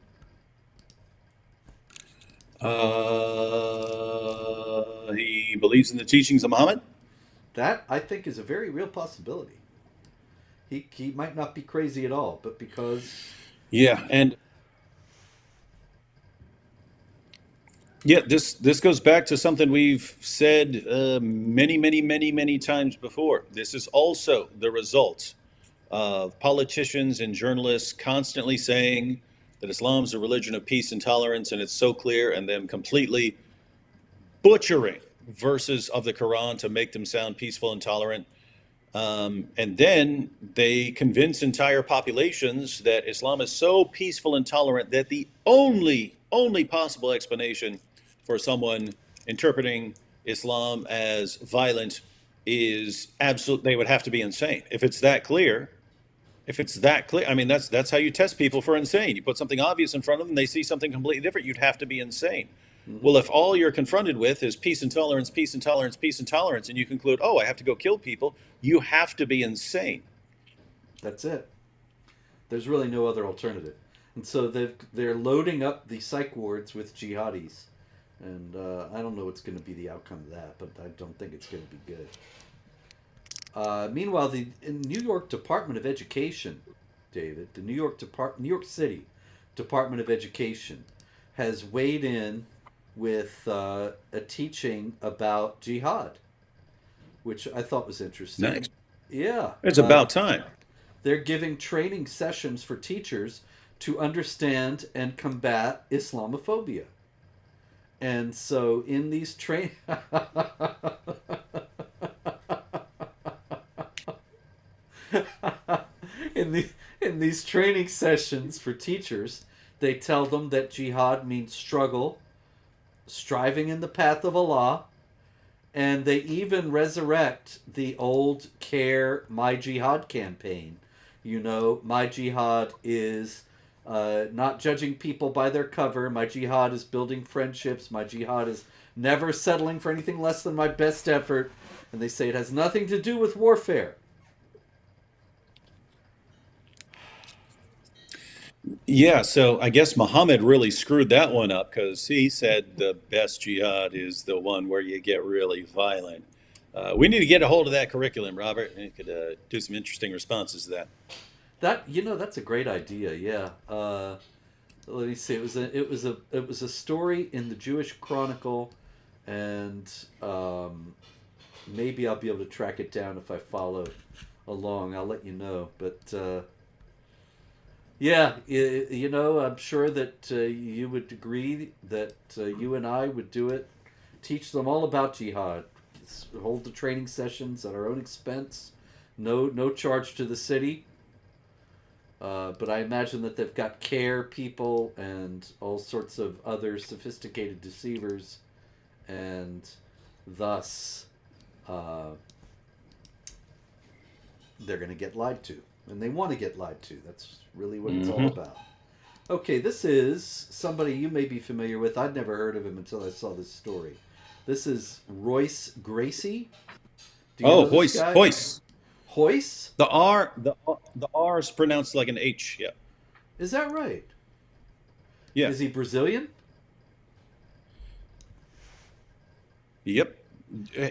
He believes in the teachings of Muhammad? That, I think, is a very real possibility. He might not be crazy at all, but because... Yeah, and... yeah, this goes back to something we've said many times before. This is also the result of politicians and journalists constantly saying that Islam is a religion of peace and tolerance, and it's so clear, and them completely butchering verses of the Quran to make them sound peaceful and tolerant. And then they convince entire populations that Islam is so peaceful and tolerant that the only possible explanation for someone interpreting Islam as violent is absolute. They would have to be insane. If it's that clear, I mean, that's how you test people for insane. You put something obvious in front of them, they see something completely different. You'd have to be insane. Well, if all you're confronted with is peace and tolerance, peace and tolerance, peace and tolerance, and you conclude, oh, I have to go kill people, you have to be insane. That's it. There's really no other alternative. And so they're loading up the psych wards with jihadis. And I don't know what's going to be the outcome of that, but I don't think it's going to be good. Meanwhile, the New York Department of Education, David, the New York City Department of Education has weighed in with a teaching about jihad, which I thought was interesting. Nice. Yeah. It's about time. they're giving training sessions for teachers to understand and combat Islamophobia. And so in these in these training sessions for teachers, they tell them that jihad means struggle, striving in the path of Allah, and they even resurrect the old CARE My Jihad campaign. You know, my jihad is not judging people by their cover. My jihad is building friendships. My jihad is never settling for anything less than my best effort. And they say it has nothing to do with warfare. Yeah, so I guess Muhammad really screwed that one up because he said the best jihad is the one where you get really violent. We need to get a hold of that curriculum, Robert, and you could do some interesting responses to that. That's a great idea. Yeah. Let me see. It was a story in the Jewish Chronicle, and maybe I'll be able to track it down if I follow along. I'll let you know. But yeah, I'm sure that you would agree that you and I would do it. Teach them all about jihad. Hold the training sessions at our own expense. No charge to the city. But I imagine that they've got CARE people and all sorts of other sophisticated deceivers, and thus they're going to get lied to. And they want to get lied to. That's really what it's all about. Okay, this is somebody you may be familiar with. I'd never heard of him until I saw this story. This is Royce Gracie. Do you know this guy? Hoyce. Hoyce? The R is pronounced like an H. Yeah. Is that right? Yeah. Is he Brazilian? Yep.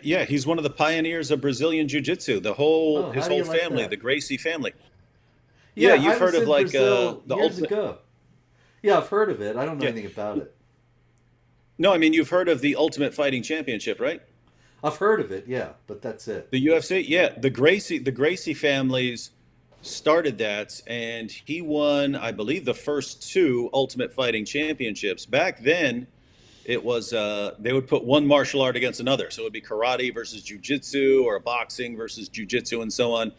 Yeah, he's one of the pioneers of Brazilian Jiu-Jitsu. His whole family, the Gracie family. Yeah, you've heard of like the years ultimate. ago. Yeah, I've heard of it. I don't know anything about it. No, I mean you've heard of the Ultimate Fighting Championship, right? I've heard of it, yeah, but that's it. The UFC, yeah, the Gracie families started that, and he won, I believe, the first two Ultimate Fighting Championships. Back then, it was they would put one martial art against another, so it would be karate versus jiu-jitsu or boxing versus jiu-jitsu and so on.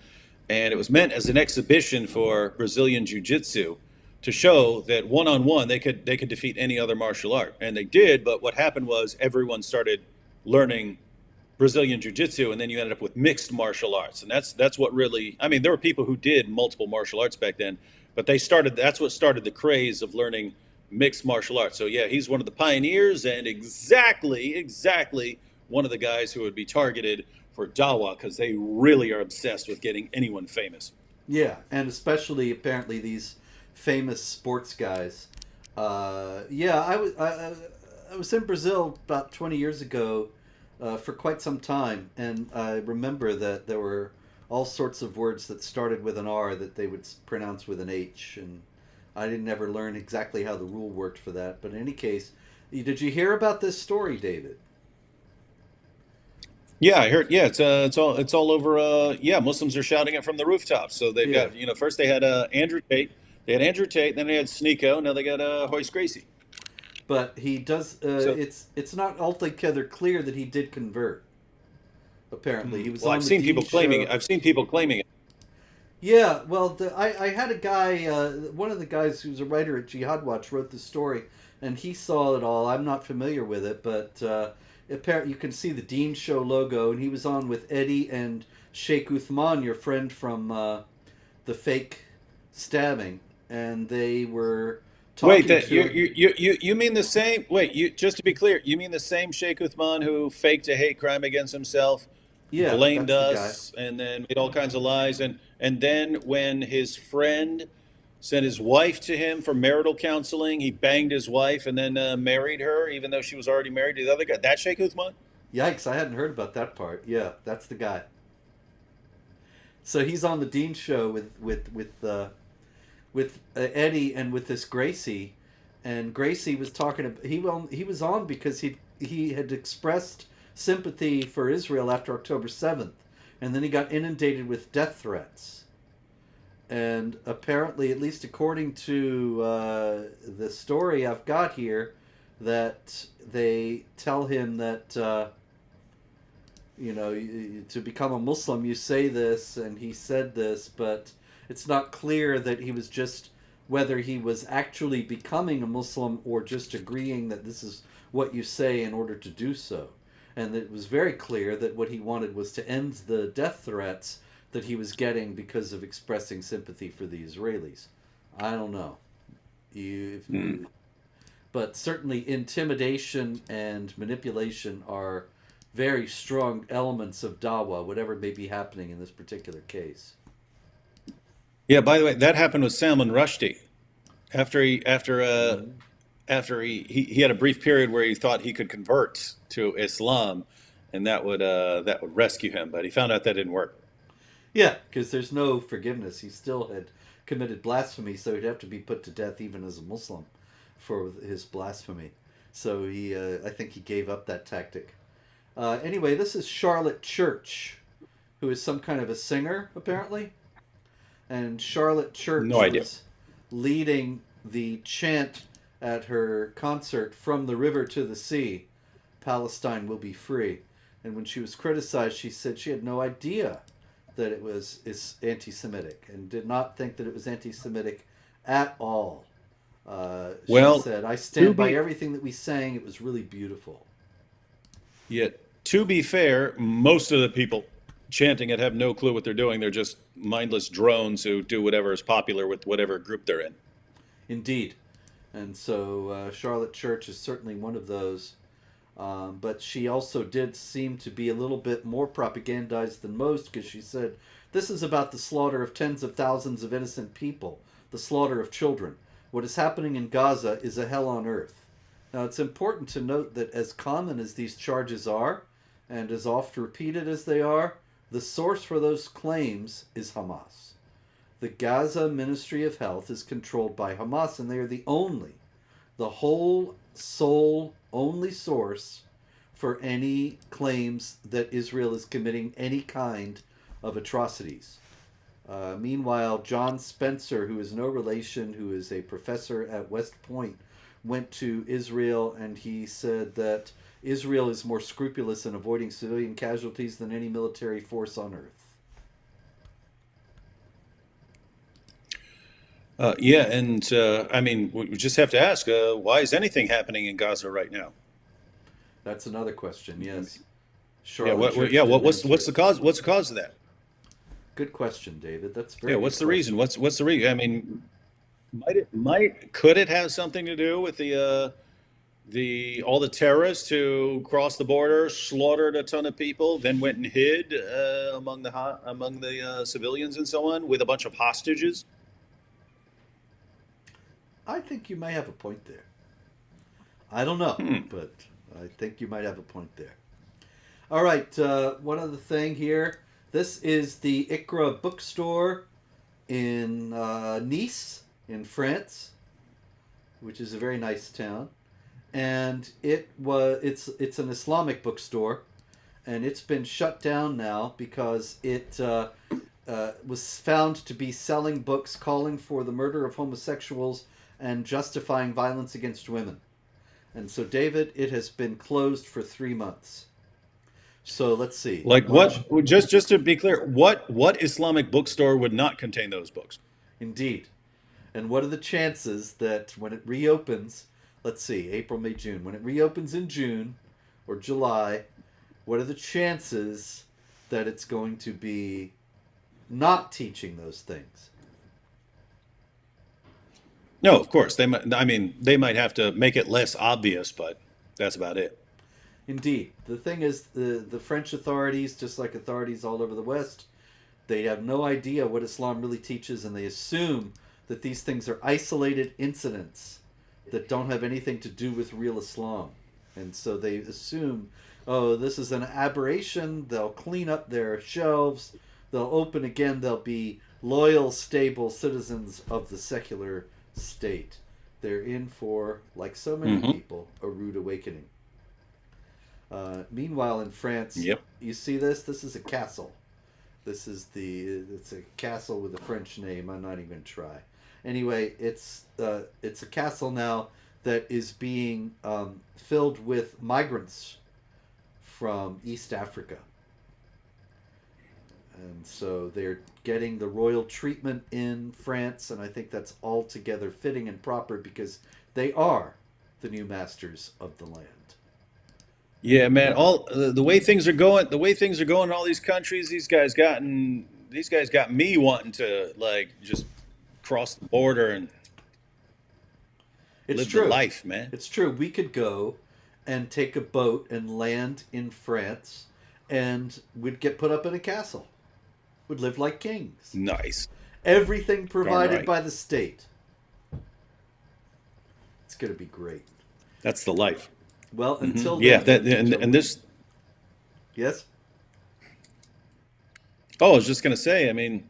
And it was meant as an exhibition for Brazilian jiu-jitsu to show that one-on-one they could defeat any other martial art, and they did. But what happened was everyone started learning Brazilian jiu-jitsu, and then you ended up with mixed martial arts, and that's what really. I mean, there were people who did multiple martial arts back then, but that's what started the craze of learning mixed martial arts. So yeah, he's one of the pioneers, and exactly one of the guys who would be targeted for Dawa because they really are obsessed with getting anyone famous. Yeah, and especially apparently these famous sports guys. Yeah, I was in Brazil about 20 years ago for quite some time, and I remember that there were all sorts of words that started with an R that they would pronounce with an H, and I didn't ever learn exactly how the rule worked for that. But in any case, did you hear about this story, David? Yeah, I heard. Yeah, it's all over. Yeah, Muslims are shouting it from the rooftops. So they've got first they had Andrew Tate, then they had Sneeko, now they got Hoyce Gracie. But he does. It's not altogether clear that he did convert. Apparently, he was. Well, I've seen people claiming it. Yeah, well, I had a guy, one of the guys who's a writer at Jihad Watch wrote this story, and he saw it all. I'm not familiar with it, but apparently you can see the Dean Show logo, and he was on with Eddie and Sheikh Uthman, your friend from the fake stabbing, and they were talking you mean the same? Wait, just to be clear, you mean the same Sheikh Uthman who faked a hate crime against himself? Yeah, blamed us and then made all kinds of lies, and then when his friend sent his wife to him for marital counseling, he banged his wife and then married her even though she was already married to the other guy. That Sheikh Uthman? Yikes, I hadn't heard about that part. Yeah, that's the guy. So he's on the Dean Show with Eddie and with this Gracie, and Gracie was talking. He was on because he had expressed sympathy for Israel after October 7th, and then he got inundated with death threats. And apparently, at least according to the story I've got here, that they tell him that to become a Muslim, you say this, and he said this, but it's not clear that he was just whether he was actually becoming a Muslim or just agreeing that this is what you say in order to do so. And it was very clear that what he wanted was to end the death threats that he was getting because of expressing sympathy for the Israelis. I don't know. But certainly intimidation and manipulation are very strong elements of dawah, whatever may be happening in this particular case. Yeah, by the way, that happened with Salman Rushdie. After he had a brief period where he thought he could convert to Islam, and that would rescue him, but he found out that didn't work. Yeah, because there's no forgiveness. He still had committed blasphemy, so he'd have to be put to death even as a Muslim for his blasphemy. So I think he gave up that tactic. Anyway, this is Charlotte Church, who is some kind of a singer, apparently. And Charlotte Church No idea. was leading the chant at her concert, "From the River to the Sea, Palestine will be free." And when she was criticized, she said she had no idea that it was anti-Semitic and did not think that it was anti-Semitic at all. She said, "I stand by everything that we sang. It was really beautiful." Yet, to be fair, most of the people chanting it have no clue what they're doing. They're just mindless drones who do whatever is popular with whatever group they're in. Indeed. And so Charlotte Church is certainly one of those. But she also did seem to be a little bit more propagandized than most, because she said, "This is about the slaughter of tens of thousands of innocent people, the slaughter of children. What is happening in Gaza is a hell on earth." Now, it's important to note that as common as these charges are, and as oft repeated as they are, the source for those claims is Hamas. The Gaza Ministry of Health is controlled by Hamas, and they are the whole sole only source for any claims that Israel is committing any kind of atrocities. Meanwhile, John Spencer, who is no relation, who is a professor at West Point, went to Israel, and he said that Israel is more scrupulous in avoiding civilian casualties than any military force on earth. I mean, we just have to ask, why is anything happening in Gaza right now? That's another question. Yes. What's the cause? What's the cause of that? Good question, David. That's very. What's the reason? What's the reason? I mean, could it have something to do with all the terrorists who crossed the border, slaughtered a ton of people, then went and hid among the civilians and so on with a bunch of hostages? I think you might have a point there. I don't know, but I think you might have a point there. All right, one other thing here. This is the Ikra bookstore in Nice, in France, which is a very nice town. And it's an Islamic bookstore, and it's been shut down now because it was found to be selling books calling for the murder of homosexuals and justifying violence against women. And so, David, it has been closed for 3 months. So let's see. Like what? Just to be clear, what Islamic bookstore would not contain those books? Indeed. And what are the chances that when it reopens, let's see, April, May, June, when it reopens in June or July, what are the chances that it's going to be not teaching those things? No, of course. They might have to make it less obvious, but that's about it. Indeed. The thing is, the French authorities, just like authorities all over the West, they have no idea what Islam really teaches, and they assume that these things are isolated incidents that don't have anything to do with real Islam. And so they assume, oh, this is an aberration, they'll clean up their shelves, they'll open again, they'll be loyal, stable citizens of the secular state. They're in for, like so many people, a rude awakening. Meanwhile, in France, you see this? This is a castle. This is it's a castle with a French name. I'm not even going to try. Anyway, it's a castle now that is being filled with migrants from East Africa. And so they're getting the royal treatment in France, and I think that's altogether fitting and proper because they are the new masters of the land. Yeah, man. All the way things are going, in all these countries, these guys got me wanting to like just cross the border and It's live the true. life, man. It's true. We could go and take a boat and land in France, and we'd get put up in a castle. We'd live like kings. Nice. Everything provided right. by the state. It's going to be great. That's the life. Well, until then, Yeah, that and this. Yes? Oh, I was just gonna say. I mean,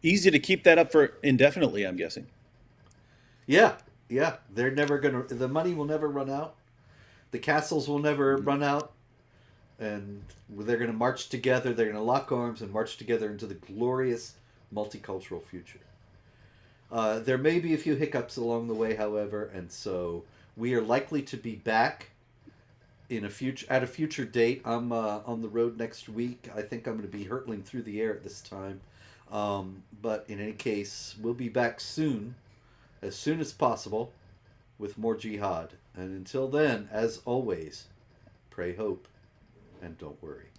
easy to keep that up for indefinitely, I'm guessing. Yeah, yeah. They're never going to... The money will never run out. The castles will never run out. And they're going to march together. They're going to lock arms and march together into the glorious multicultural future. There may be a few hiccups along the way, however, and so we are likely to be back at a future date. I'm on the road next week. I think I'm going to be hurtling through the air at this time. But in any case, we'll be back soon as possible, with more jihad. And until then, as always, pray hope and don't worry.